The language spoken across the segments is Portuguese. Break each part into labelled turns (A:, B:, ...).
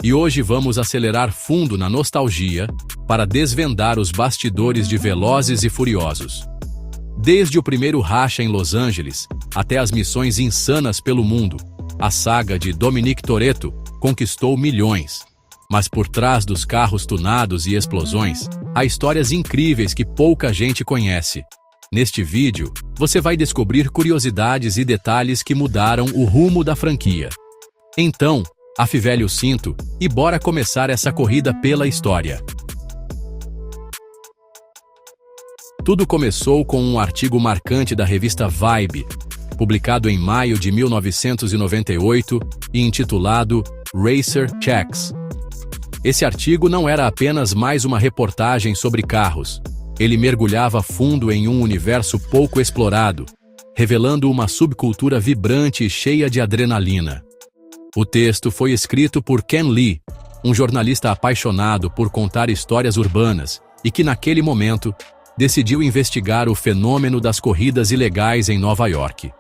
A: E hoje vamos acelerar fundo na nostalgia para desvendar os bastidores de Velozes e Furiosos. Desde o primeiro racha em Los Angeles até as missões insanas pelo mundo, a saga de Dominic Toretto conquistou milhões. Mas por trás dos carros tunados e explosões, há histórias incríveis que pouca gente conhece. Neste vídeo, você vai descobrir curiosidades e detalhes que mudaram o rumo da franquia. Então, afivele o cinto e bora começar essa corrida pela história. Tudo começou com um artigo marcante da revista Vibe, publicado em maio de 1998 e intitulado Racer Checks. Esse artigo não era apenas mais uma reportagem sobre carros. Ele mergulhava fundo em um universo pouco explorado, revelando uma subcultura vibrante e cheia de adrenalina. O texto foi escrito por Ken Lee, um jornalista apaixonado por contar histórias urbanas e que, naquele momento, decidiu investigar o fenômeno das corridas ilegais em Nova York.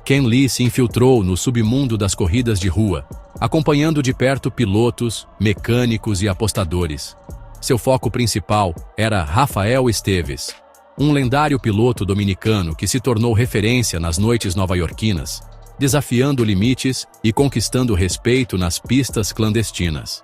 A: Ken Lee se infiltrou no submundo das corridas de rua, acompanhando de perto pilotos, mecânicos e apostadores. Seu foco principal era Rafael Esteves, um lendário piloto dominicano que se tornou referência nas noites nova-iorquinas, desafiando limites e conquistando respeito nas pistas clandestinas.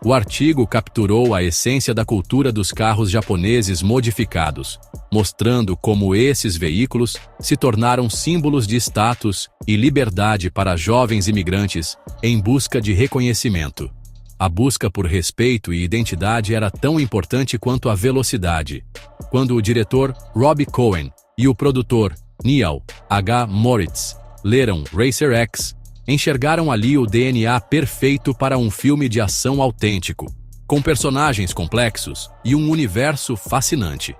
A: O artigo capturou a essência da cultura dos carros japoneses modificados, mostrando como esses veículos se tornaram símbolos de status e liberdade para jovens imigrantes em busca de reconhecimento. A busca por respeito e identidade era tão importante quanto a velocidade. Quando o diretor Robbie Cohen e o produtor Neil H. Moritz leram Racer X, enxergaram ali o DNA perfeito para um filme de ação autêntico, com personagens complexos e um universo fascinante.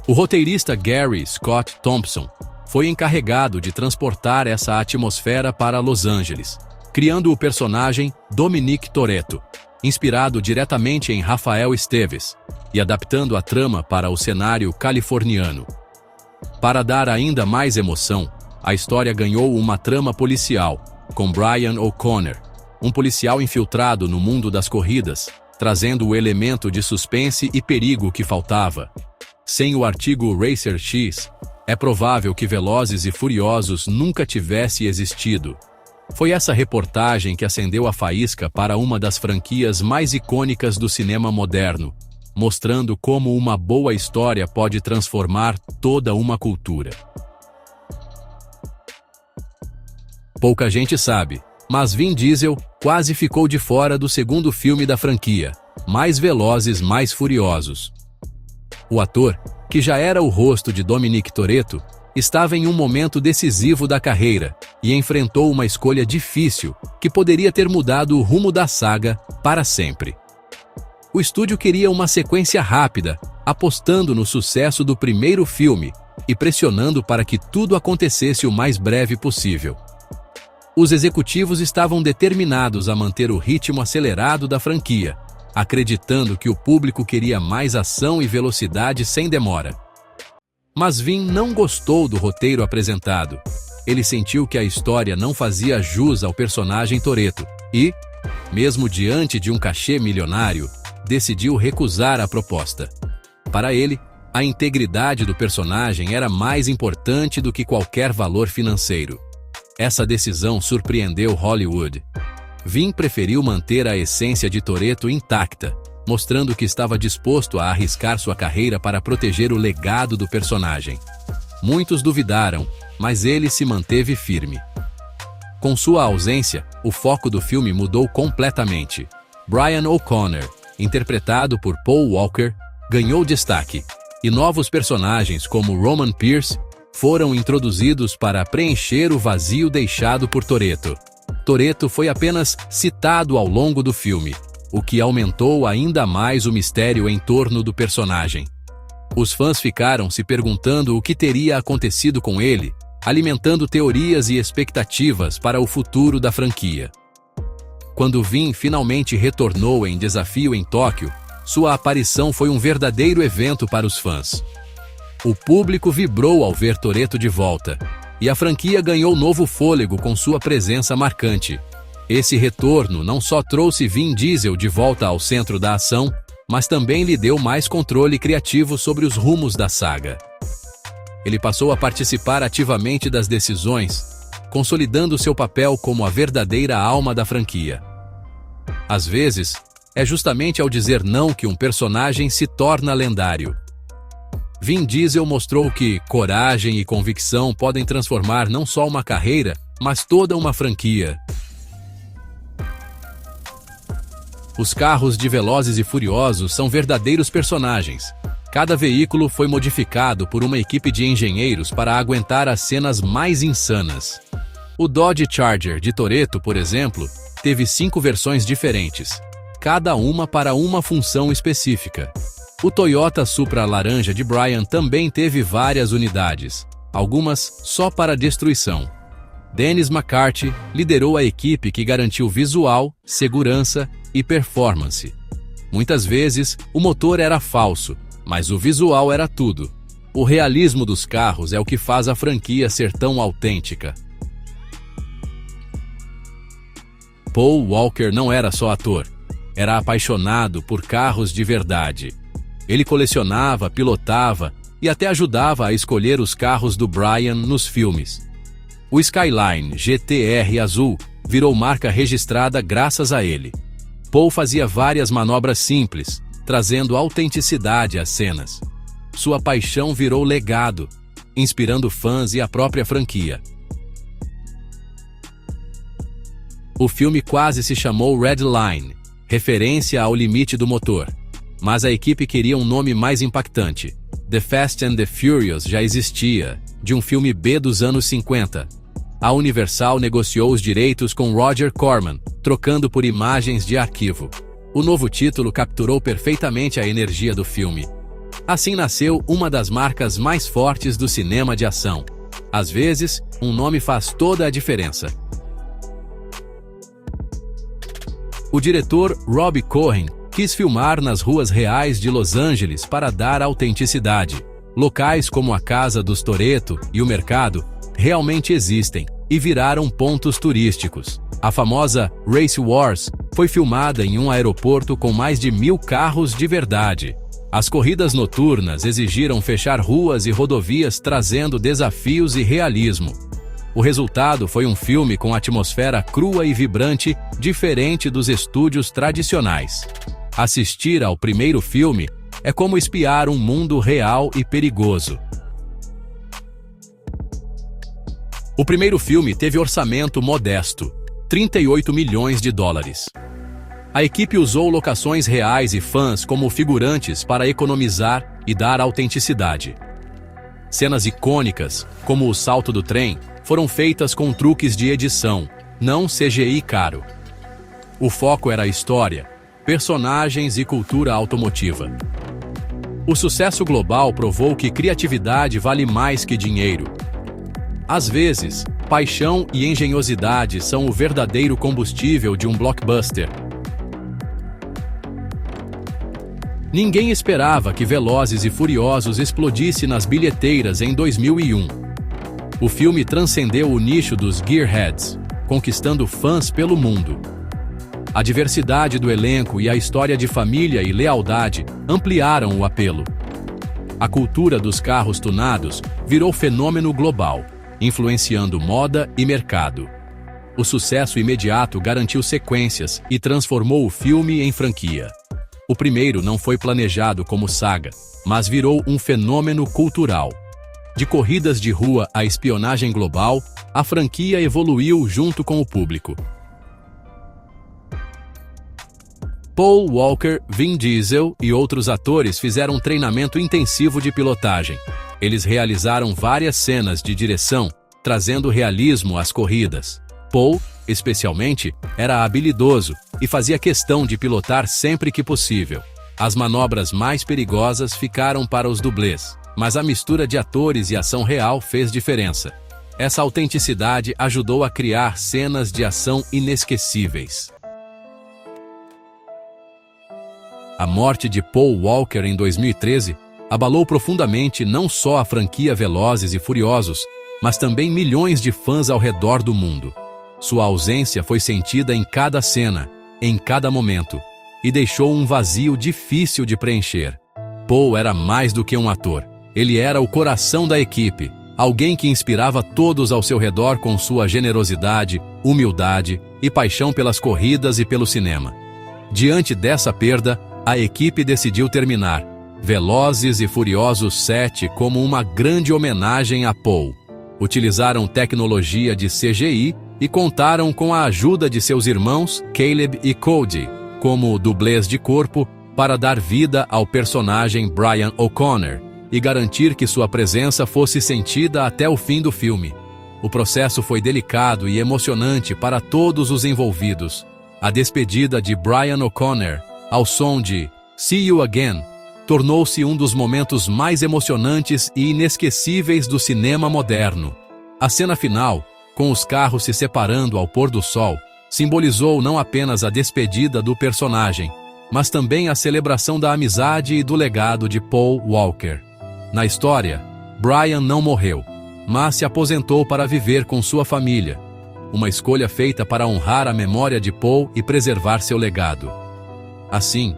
A: O roteirista Gary Scott Thompson foi encarregado de transportar essa atmosfera para Los Angeles, criando o personagem Dominic Toretto, inspirado diretamente em Rafael Esteves, e adaptando a trama para o cenário californiano. Para dar ainda mais emoção, a história ganhou uma trama policial, com Brian O'Connor, um policial infiltrado no mundo das corridas, trazendo o elemento de suspense e perigo que faltava. Sem o artigo Racer X, é provável que Velozes e Furiosos nunca tivesse existido. Foi essa reportagem que acendeu a faísca para uma das franquias mais icônicas do cinema moderno, mostrando como uma boa história pode transformar toda uma cultura. Pouca gente sabe, mas Vin Diesel quase ficou de fora do segundo filme da franquia, Mais Velozes, Mais Furiosos. O ator, que já era o rosto de Dominic Toretto, estava em um momento decisivo da carreira e enfrentou uma escolha difícil que poderia ter mudado o rumo da saga para sempre. O estúdio queria uma sequência rápida, apostando no sucesso do primeiro filme e pressionando para que tudo acontecesse o mais breve possível. Os executivos estavam determinados a manter o ritmo acelerado da franquia, acreditando que o público queria mais ação e velocidade sem demora. Mas Vin não gostou do roteiro apresentado. Ele sentiu que a história não fazia jus ao personagem Toretto e, mesmo diante de um cachê milionário, decidiu recusar a proposta. Para ele, a integridade do personagem era mais importante do que qualquer valor financeiro. Essa decisão surpreendeu Hollywood. Vin preferiu manter a essência de Toretto intacta, mostrando que estava disposto a arriscar sua carreira para proteger o legado do personagem. Muitos duvidaram, mas ele se manteve firme. Com sua ausência, o foco do filme mudou completamente. Brian O'Connor, interpretado por Paul Walker, ganhou destaque, e novos personagens como Roman Pierce foram introduzidos para preencher o vazio deixado por Toretto. Toretto foi apenas citado ao longo do filme, o que aumentou ainda mais o mistério em torno do personagem. Os fãs ficaram se perguntando o que teria acontecido com ele, alimentando teorias e expectativas para o futuro da franquia. Quando Vin finalmente retornou em Desafio em Tóquio, sua aparição foi um verdadeiro evento para os fãs. O público vibrou ao ver Toretto de volta, e a franquia ganhou novo fôlego com sua presença marcante. Esse retorno não só trouxe Vin Diesel de volta ao centro da ação, mas também lhe deu mais controle criativo sobre os rumos da saga. Ele passou a participar ativamente das decisões, consolidando seu papel como a verdadeira alma da franquia. Às vezes, é justamente ao dizer não que um personagem se torna lendário. Vin Diesel mostrou que coragem e convicção podem transformar não só uma carreira, mas toda uma franquia. Os carros de Velozes e Furiosos são verdadeiros personagens. Cada veículo foi modificado por uma equipe de engenheiros para aguentar as cenas mais insanas. O Dodge Charger de Toretto, por exemplo, teve 5 versões diferentes, cada uma para uma função específica. O Toyota Supra laranja de Brian também teve várias unidades, algumas só para destruição. Dennis McCarthy liderou a equipe que garantiu visual, segurança e performance. Muitas vezes, o motor era falso, mas o visual era tudo. O realismo dos carros é o que faz a franquia ser tão autêntica. Paul Walker não era só ator, era apaixonado por carros de verdade. Ele colecionava, pilotava e até ajudava a escolher os carros do Brian nos filmes. O Skyline GT-R azul virou marca registrada graças a ele. Paul fazia várias manobras simples, trazendo autenticidade às cenas. Sua paixão virou legado, inspirando fãs e a própria franquia. O filme quase se chamou Red Line, referência ao limite do motor. Mas a equipe queria um nome mais impactante. The Fast and the Furious já existia, de um filme B dos anos 50. A Universal negociou os direitos com Roger Corman, trocando por imagens de arquivo. O novo título capturou perfeitamente a energia do filme. Assim nasceu uma das marcas mais fortes do cinema de ação. Às vezes, um nome faz toda a diferença. O diretor Rob Cohen quis filmar nas ruas reais de Los Angeles para dar autenticidade. Locais como a Casa dos Toretto e o mercado realmente existem e viraram pontos turísticos. A famosa Race Wars foi filmada em um aeroporto com mais de 1000 carros de verdade. As corridas noturnas exigiram fechar ruas e rodovias, trazendo desafios e realismo. O resultado foi um filme com atmosfera crua e vibrante, diferente dos estúdios tradicionais. Assistir ao primeiro filme é como espiar um mundo real e perigoso. O primeiro filme teve orçamento modesto, $38 milhões. A equipe usou locações reais e fãs como figurantes para economizar e dar autenticidade. Cenas icônicas, como o salto do trem, foram feitas com truques de edição, não CGI caro. O foco era a história, personagens e cultura automotiva. O sucesso global provou que criatividade vale mais que dinheiro. Às vezes, paixão e engenhosidade são o verdadeiro combustível de um blockbuster. Ninguém esperava que Velozes e Furiosos explodisse nas bilheteiras em 2001. O filme transcendeu o nicho dos gearheads, conquistando fãs pelo mundo. A diversidade do elenco e a história de família e lealdade ampliaram o apelo. A cultura dos carros tunados virou fenômeno global, influenciando moda e mercado. O sucesso imediato garantiu sequências e transformou o filme em franquia. O primeiro não foi planejado como saga, mas virou um fenômeno cultural. De corridas de rua à espionagem global, a franquia evoluiu junto com o público. Paul Walker, Vin Diesel e outros atores fizeram um treinamento intensivo de pilotagem. Eles realizaram várias cenas de direção, trazendo realismo às corridas. Paul, especialmente, era habilidoso e fazia questão de pilotar sempre que possível. As manobras mais perigosas ficaram para os dublês, mas a mistura de atores e ação real fez diferença. Essa autenticidade ajudou a criar cenas de ação inesquecíveis. A morte de Paul Walker em 2013 abalou profundamente não só a franquia Velozes e Furiosos, mas também milhões de fãs ao redor do mundo. Sua ausência foi sentida em cada cena, em cada momento, e deixou um vazio difícil de preencher. Paul era mais do que um ator. Ele era o coração da equipe, alguém que inspirava todos ao seu redor com sua generosidade, humildade e paixão pelas corridas e pelo cinema. Diante dessa perda, a equipe decidiu terminar Velozes e Furiosos 7 como uma grande homenagem a Paul. Utilizaram tecnologia de CGI e contaram com a ajuda de seus irmãos Caleb e Cody, como dublês de corpo, para dar vida ao personagem Brian O'Connor e garantir que sua presença fosse sentida até o fim do filme. O processo foi delicado e emocionante para todos os envolvidos. A despedida de Brian O'Connor, ao som de See You Again, tornou-se um dos momentos mais emocionantes e inesquecíveis do cinema moderno. A cena final, com os carros se separando ao pôr do sol, simbolizou não apenas a despedida do personagem, mas também a celebração da amizade e do legado de Paul Walker. Na história, Brian não morreu, mas se aposentou para viver com sua família, uma escolha feita para honrar a memória de Paul e preservar seu legado. Assim,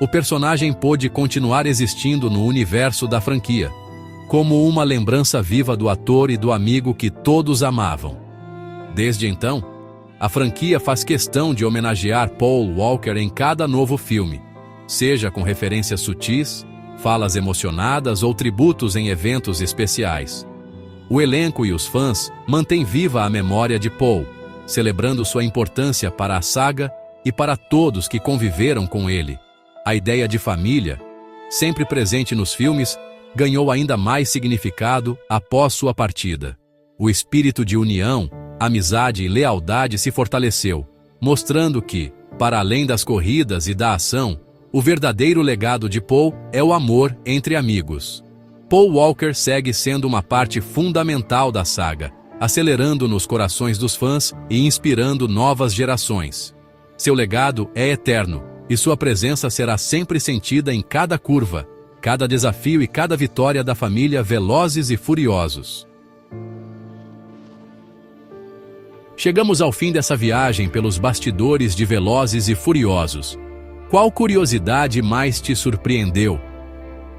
A: o personagem pôde continuar existindo no universo da franquia, como uma lembrança viva do ator e do amigo que todos amavam. Desde então, a franquia faz questão de homenagear Paul Walker em cada novo filme, seja com referências sutis, falas emocionadas ou tributos em eventos especiais. O elenco e os fãs mantêm viva a memória de Paul, celebrando sua importância para a saga e para todos que conviveram com ele. A ideia de família, sempre presente nos filmes, ganhou ainda mais significado após sua partida. O espírito de união, amizade e lealdade se fortaleceu, mostrando que, para além das corridas e da ação, o verdadeiro legado de Paul é o amor entre amigos. Paul Walker segue sendo uma parte fundamental da saga, acelerando nos corações dos fãs e inspirando novas gerações. Seu legado é eterno, e sua presença será sempre sentida em cada curva, cada desafio e cada vitória da família Velozes e Furiosos. Chegamos ao fim dessa viagem pelos bastidores de Velozes e Furiosos. Qual curiosidade mais te surpreendeu?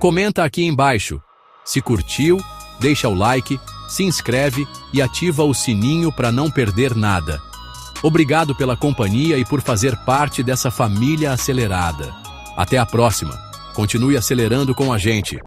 A: Comenta aqui embaixo. Se curtiu, deixa o like, se inscreve e ativa o sininho para não perder nada. Obrigado pela companhia e por fazer parte dessa família acelerada. Até a próxima. Continue acelerando com a gente.